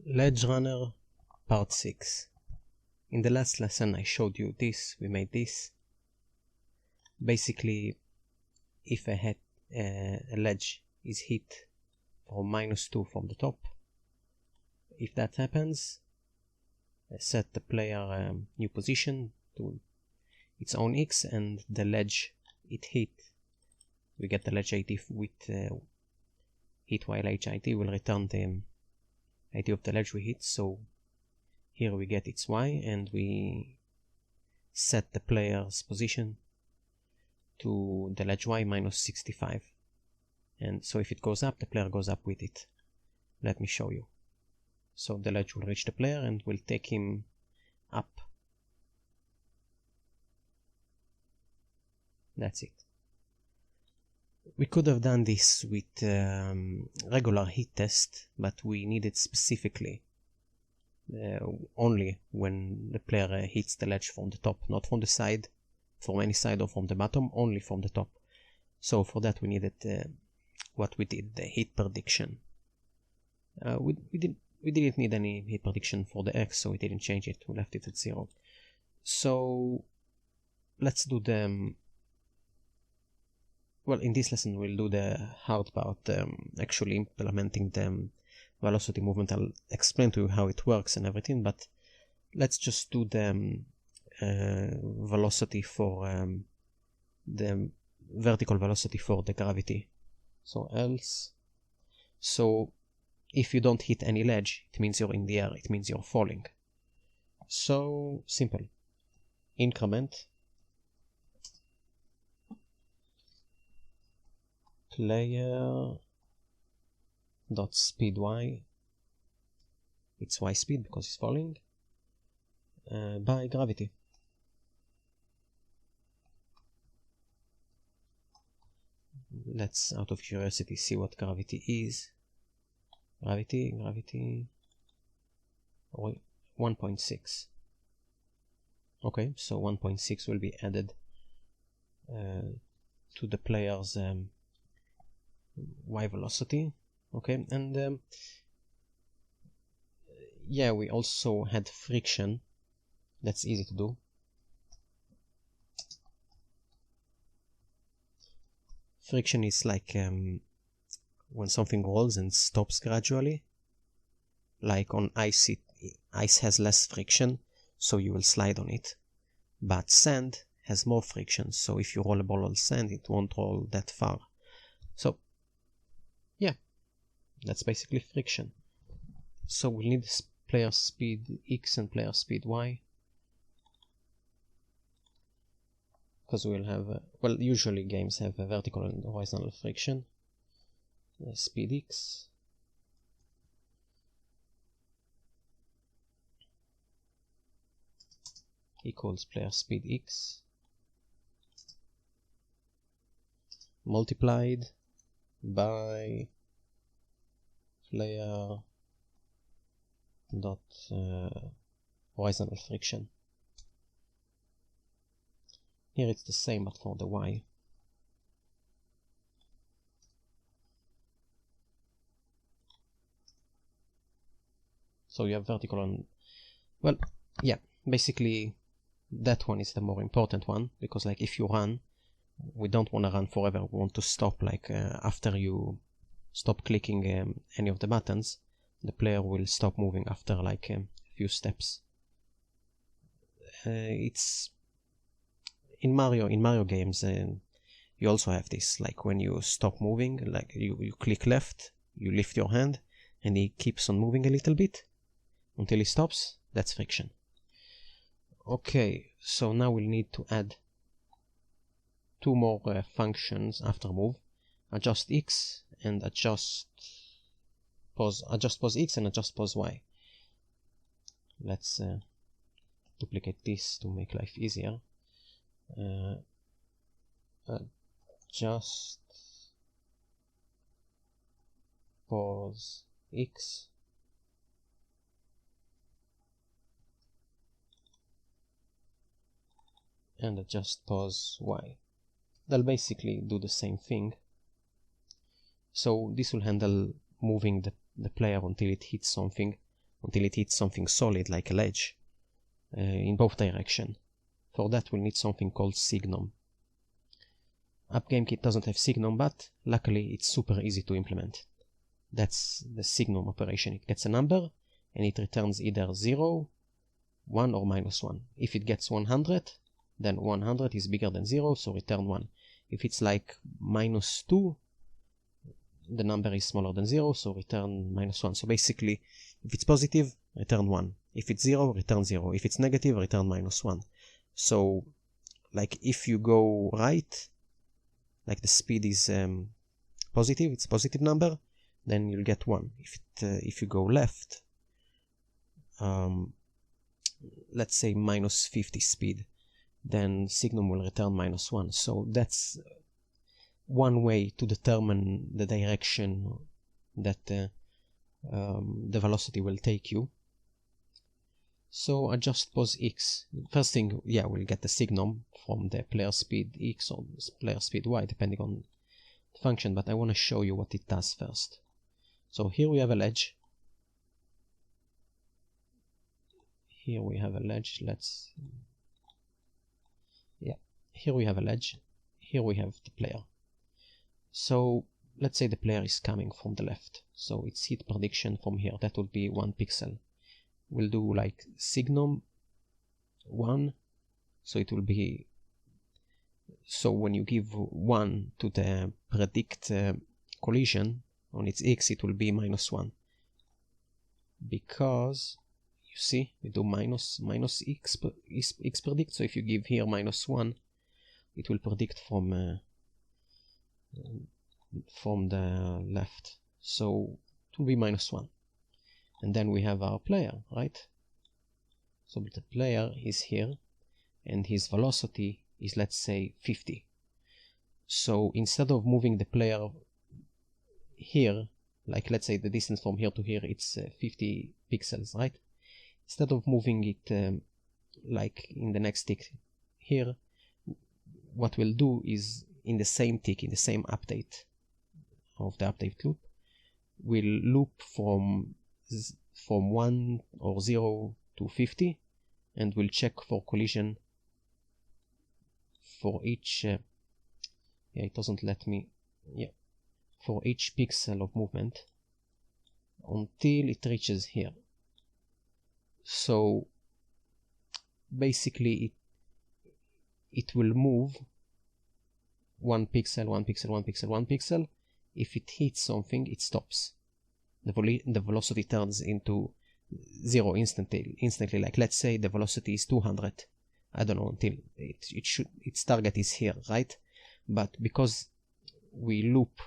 Ledge Runner Part 6. In the last lesson I showed you this, we made this. Basically, if a ledge is hit from -2 from the top, if that happens, set the player new position to its own x, and the ledge it hit, we get the ledge ID with hit while HID will return the ID of the ledge we hit. So here we get its y, and we set the player's position to the ledge y -65, and so if it goes up, the player goes up with it. Let me show you. So the ledge will reach the player and will take him up. That's it. We could have done this with regular hit test, but we need it specifically only when the player hits the ledge from the top, not from the side, from any side or from the bottom, only from the top. So for that we needed what we did, the hit prediction. We didn't need any hit prediction for the X, so we didn't change it, we left it at 0. So let's do the well, in this lesson we'll do the hard part, actually implementing the velocity movement. I'll explain to you how it works and everything, but let's just do the velocity for the vertical velocity for the gravity. So else, so if you don't hit any ledge, it means you're in the air, it means you're falling. So simple. Increment player dot speed y, it's y speed because it's falling, by gravity. Let's, out of curiosity, see what gravity is. Gravity 1.6. Okay, so 1.6 will be added to the player's y velocity. Okay, and yeah, we also had friction. That's easy to do. Friction is like when something rolls and stops gradually. Like on ice, ice has less friction, so you will slide on it. But sand has more friction, so if you roll a ball on sand, it won't roll that far. So yeah, that's basically friction. So we'll need player speed x and player speed y, because we'll have well, usually games have a vertical and horizontal friction. Speed x equals player speed x multiplied by player dot horizontal friction. Here it's the same, but for the y. So you have vertical and, well, yeah, basically that one is the more important one, because like if you run, we don't want to run forever, we want to stop, like after you stop clicking any of the buttons, the player will stop moving after like a few steps. It's in Mario games, you also have this, like when you stop moving, like you click left, you lift your hand, and he keeps on moving a little bit until he stops. That's friction. Okay, so now we'll need to add two more functions after move: adjust x and adjust pose x and adjust pose y. Let's duplicate this to make life easier. Adjust pose x and adjust pose y. They'll basically do the same thing. So this will handle moving the player until it hits something, until it hits something solid like a ledge in both directions. For that we'll need something called signum. AppGameKit doesn't have signum, but luckily it's super easy to implement. That's the signum operation. It gets a number and it returns either 0, 1 or -1. If it gets 100, then 100 is bigger than 0, so return 1. If it's like -2, the number is smaller than 0, so return -1. So basically, if it's positive, return 1. If it's 0, return 0. If it's negative, return -1. So, like if you go right, like the speed is positive, it's a positive number, then you'll get 1. If you go left, let's say -50 speed, then signum will return -1. So that's one way to determine the direction that the velocity will take you. So adjust pos x. First thing, yeah, we'll get the signum from the player speed x or player speed y, depending on the function, but I want to show you what it does first. So here we have a ledge. Here we have a ledge. Here we have a ledge. Here we have the player. So let's say the player is coming from the left. So its hit prediction from here, that would be 1 pixel. We'll do like signum 1. So it will be, so when you give 1 to the predict collision on its x, it will be -1. Because you see, we do minus x predict. So if you give here -1, it will predict from the left. So it will be -1. And then we have our player, right? So the player is here and his velocity is, let's say, 50. So instead of moving the player here, like let's say the distance from here to here, it's 50 pixels, right? Instead of moving it like in the next tick here, what we'll do is in the same tick, in the same update of the update loop, we'll loop from 1 or 0 to 50, and we'll check for collision for each it doesn't let me, for each pixel of movement until it reaches here. So basically it will move 1 pixel, 1 pixel, 1 pixel, 1 pixel. If it hits something, it stops. The velocity turns into 0 instantly. Like let's say the velocity is 200. I don't know, until its target is here, right? But because we loop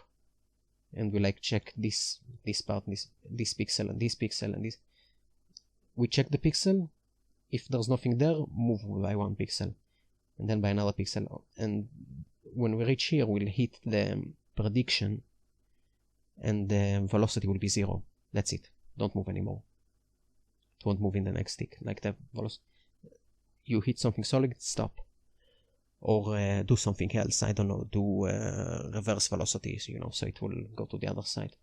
and we like check this part, this pixel and this pixel and this, we check the pixel. If there's nothing there, move by 1 pixel and then by another pixel, and when we reach here, we'll hit the prediction and the velocity will be 0. That's it. Don't move anymore. It won't move in the next tick. Like the velocity, you hit something solid, stop. Or do something else. I don't know, do reverse velocities, so it will go to the other side.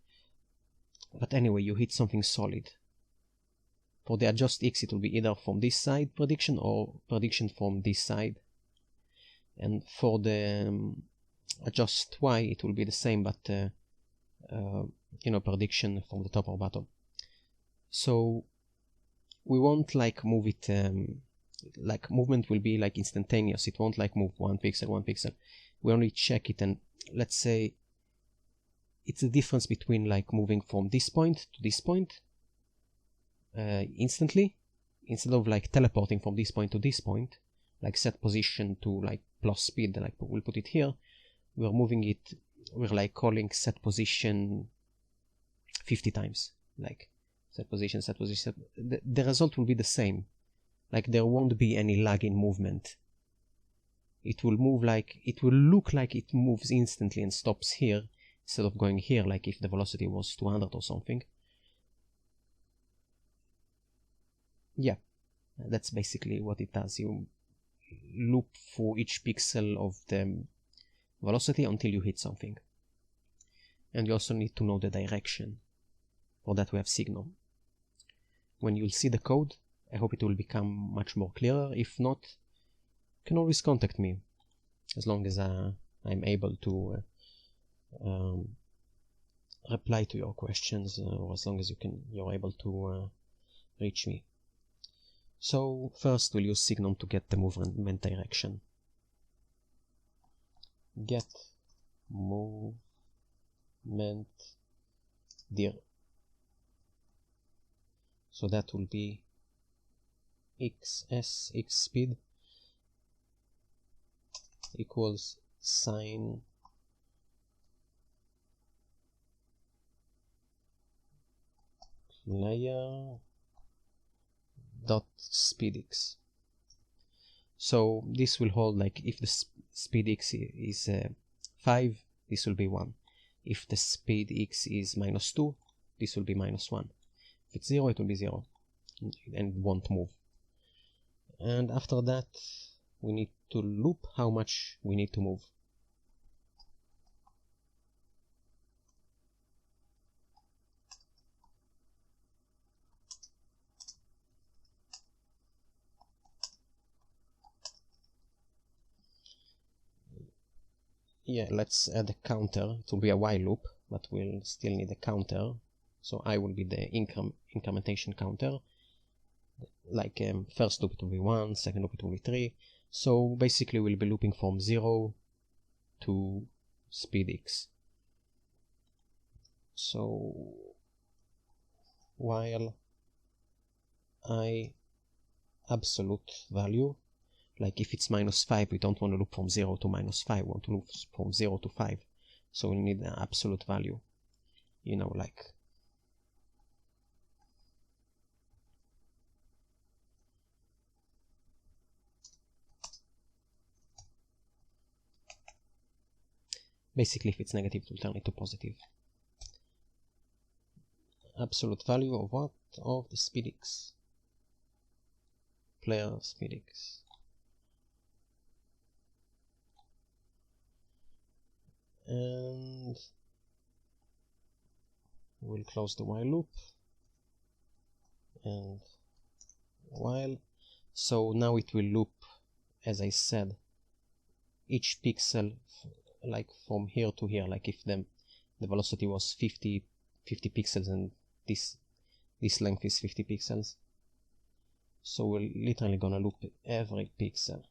But anyway, you hit something solid. For the adjust x, it will be either from this side prediction or prediction from this side. And for the adjust y, it will be the same, but prediction from the top or bottom. So we won't like move it, like movement will be like instantaneous. It won't like move 1 pixel, 1 pixel. We only check it, and let's say it's the difference between like moving from this point to this point instantly, instead of like teleporting from this point to this point, like set position to like plus speed, like we'll put it here. We're moving it, we're like calling set position 50 times, like set position, set position. The result will be the same. Like there won't be any lag in movement. It will move like, it will look like it moves instantly and stops here instead of going here, like if the velocity was 200 or something. Yeah, that's basically what it does. You loop for each pixel of the velocity until you hit something. And you also need to know the direction. For that we have signum. when you'll see the code, I hope it will become much more clearer. If not, you can always contact me, as long as I'm able to reply to your questions, or as long as you're able to reach me. So first we'll use signum to get the movement direction. Get movement dir. So that will be xs, x speed, equals sign player dot speedx. So this will hold, like, if the speed x is 5, this will be 1. If the speed x is -2, this will be -1. If it's 0, it will be 0 and won't move. And after that, we need to loop how much we need to move. Yeah, let's add a counter. It will be a while loop, but we'll still need a counter. So I will be the incrementation counter. Like first loop it will be 1, second loop it will be 3. So basically we'll be looping from 0 to speed x. So while I absolute value, like if it's -5, we don't want to loop from 0 to -5, we want to loop from 0 to 5. So we need an absolute value, you know, like basically if it's negative, it will turn it to positive. Absolute value of what? Of the speed x. Player speed x. And we'll close the while loop and while. So now it will loop, as I said, each pixel, like from here to here. Like if the velocity was 50 pixels and this length is 50 pixels, so we're literally gonna loop every pixel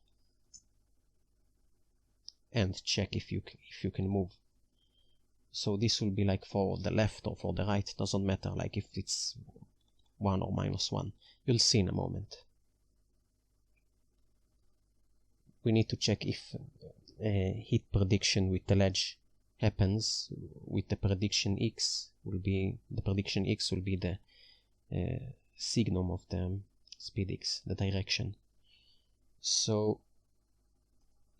and check if you can move. So this will be like for the left or for the right, doesn't matter, like if it's 1 or -1. You'll see in a moment. We need to check if hit prediction with the ledge happens with the prediction x. The prediction x will be the signum of the speed x, the direction. So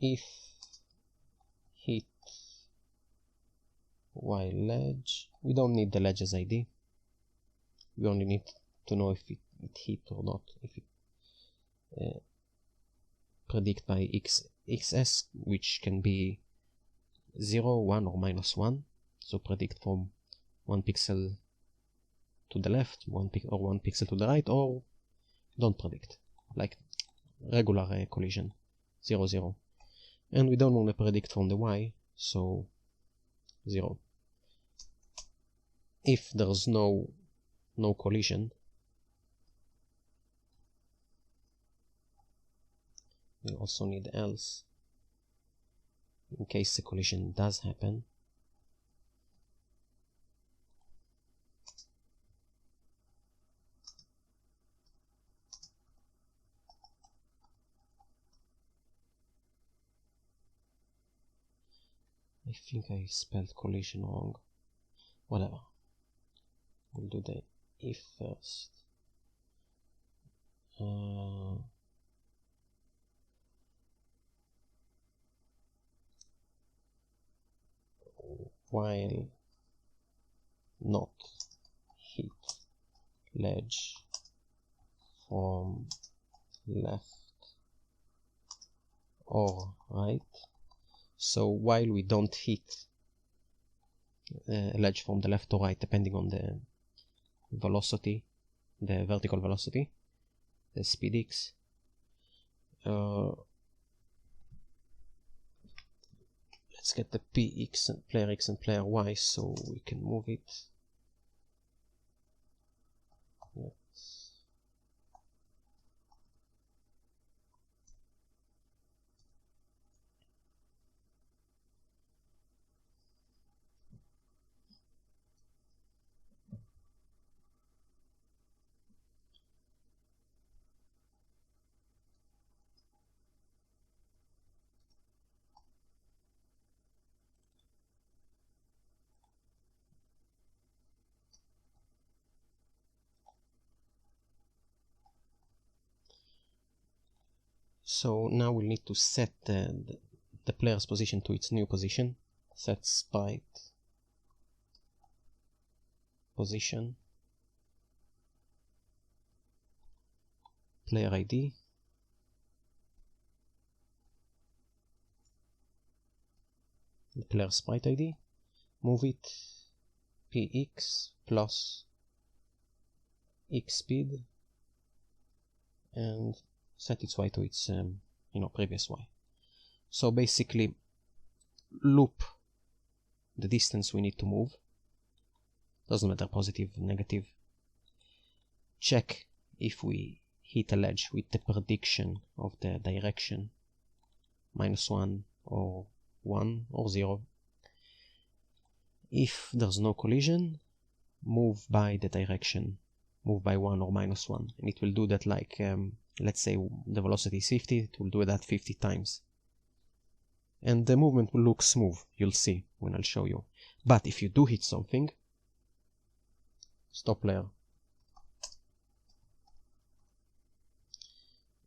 if hit while ledge, we don't need the ledge's ID, we only need to know if it hit or not. If it predict by xs, which can be 0, 1 or -1, so predict from 1 pixel to the left, 1 pixel to the right, or don't predict, like regular collision, 0, 0. And we don't want to predict from the y, so 0. If there's no collision, we also need else, in case a collision does happen. I think I spelled collision wrong. Whatever. We'll do the if first. While not hit ledge from left or right. So while we don't hit a ledge from the left or right, depending on the velocity, the vertical velocity, the speed x. Let's get the px and player x and player y so we can move it. So now we need to set the player's position to its new position. Set sprite position player ID the player sprite ID, move it px plus x speed and set its y to its previous y. So basically loop the distance we need to move, doesn't matter positive, negative. Check if we hit a ledge with the prediction of the direction -1 or 1 or 0. If there's no collision, move by the direction, move by 1 or -1, and it will do that like let's say the velocity is 50, it will do that 50 times. And the movement will look smooth, you'll see when I'll show you. But if you do hit something, stop player.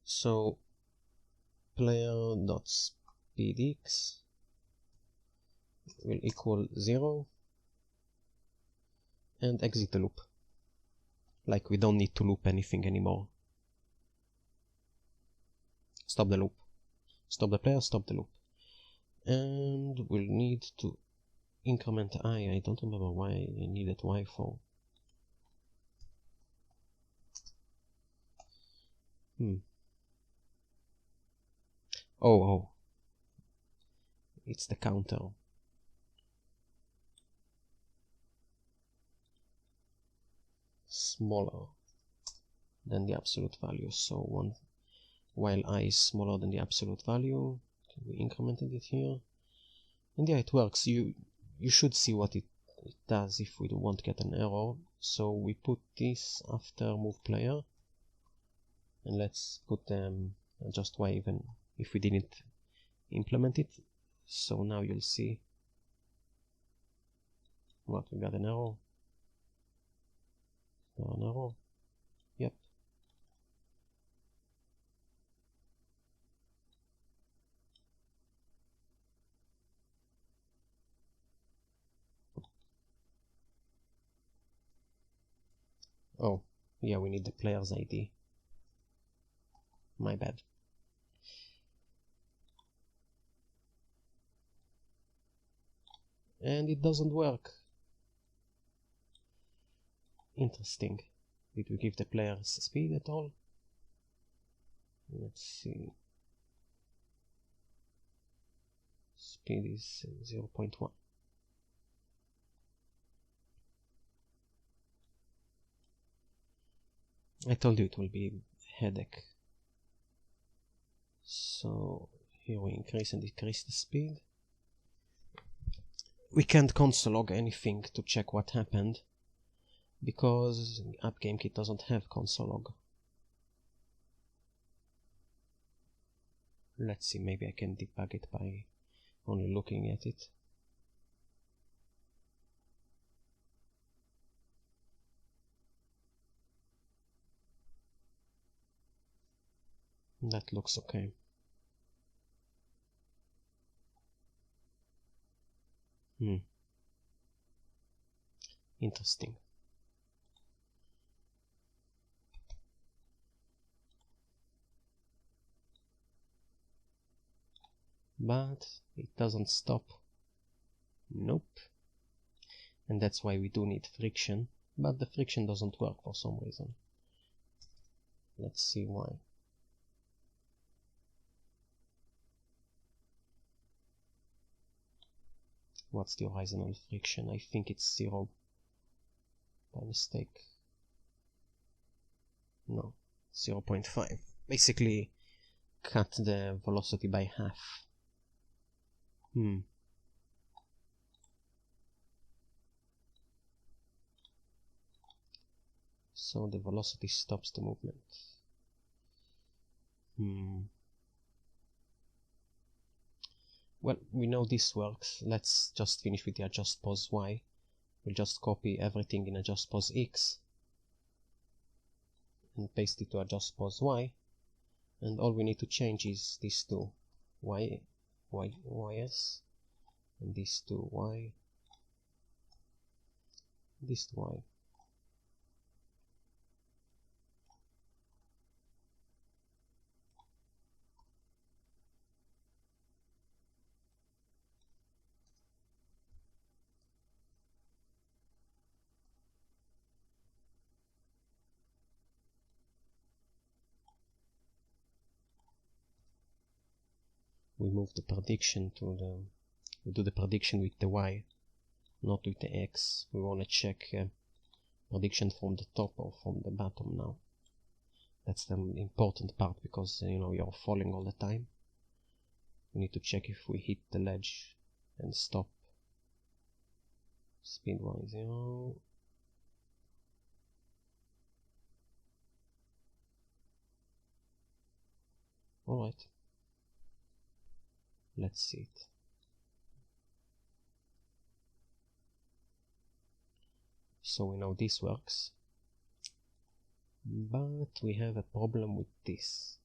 So player.speedx will equal 0 and exit the loop. Like we don't need to loop anything anymore. Stop the loop. Stop the player, stop the loop. And we'll need to increment I. I don't remember why I needed y for. Oh. It's the counter. Smaller than the absolute value. So while I is smaller than the absolute value, we incremented it here. And yeah, it works. You should see what it does if we don't want to get an error. So we put this after move player. And let's put just y even if we didn't implement it. So now you'll see what we got an error. An error. Yep. Oh, yeah, we need the player's ID. My bad. And it doesn't work. Interesting. Did we give the player's speed at all? Let's see. Speed is 0.1. I told you it will be a headache. So here we increase and decrease the speed. We can't console log anything to check what happened because AppGameKit doesn't have console log. Let's see, maybe I can debug it by only looking at it. That looks okay. Interesting. But it doesn't stop. Nope. And that's why we do need friction, but the friction doesn't work for some reason. Let's see why. What's the horizontal friction? I think it's 0 by mistake. No, 0.5. Basically cut the velocity by half. So the velocity stops the movement. Well, we know this works. Let's just finish with the adjust pos y. We'll just copy everything in adjust pos x and paste it to adjust pos y, and all we need to change is these two, ys, and these two y, this y. We move the prediction to the, we do the prediction with the y, not with the x. We want to check prediction from the top or from the bottom now. That's the important part, because you know, you're falling all the time. We need to check if we hit the ledge and stop. Speed y 0. Alright. Let's see it. So we know this works, but we have a problem with this.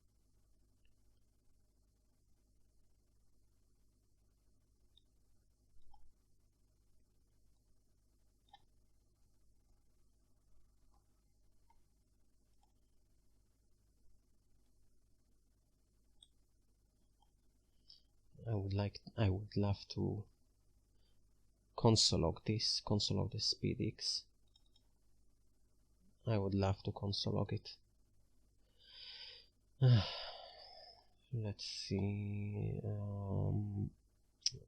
I would love to console log this, console log the speed x. I would love to console log it. Let's see.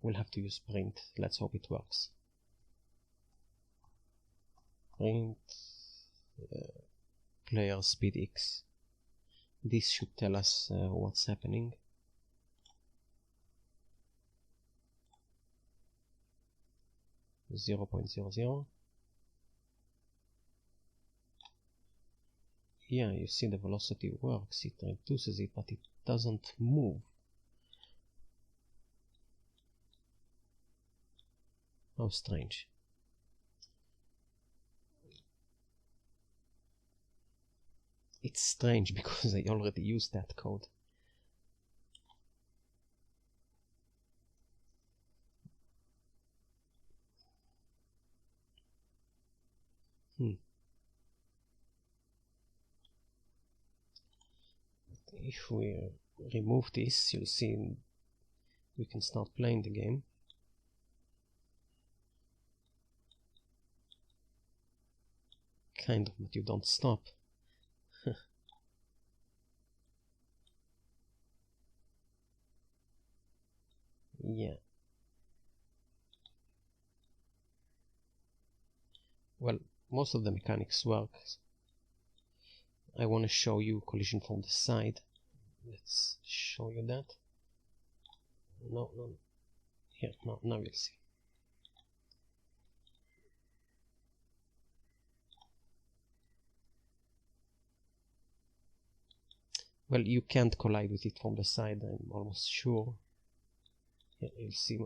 We'll have to use print. Let's hope it works. Print player speed x. This should tell us what's happening. .00. Yeah, you see the velocity works, it reduces it, but it doesn't move. How strange. It's strange because I already used that code. If we remove this, you'll see we can start playing the game. Kind of, but you don't stop. Yeah. Well, most of the mechanics work. I want to show you collision from the side. Let's show you that. No. Here, now you'll see. Well, you can't collide with it from the side, I'm almost sure. Here, you'll see.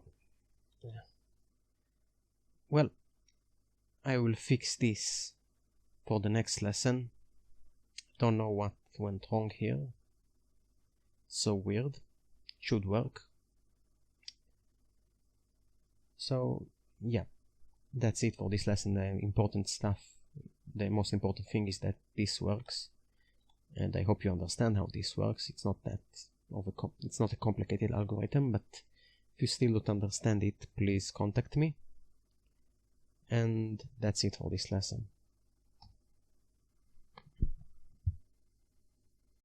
Yeah. Well, I will fix this for the next lesson. Don't know what went wrong here. So weird. Should work. So yeah, that's it for this lesson. The important stuff, the most important thing is that this works, and I hope you understand how this works. It's not that it's not a complicated algorithm, but if you still don't understand it, please contact me. And that's it for this lesson.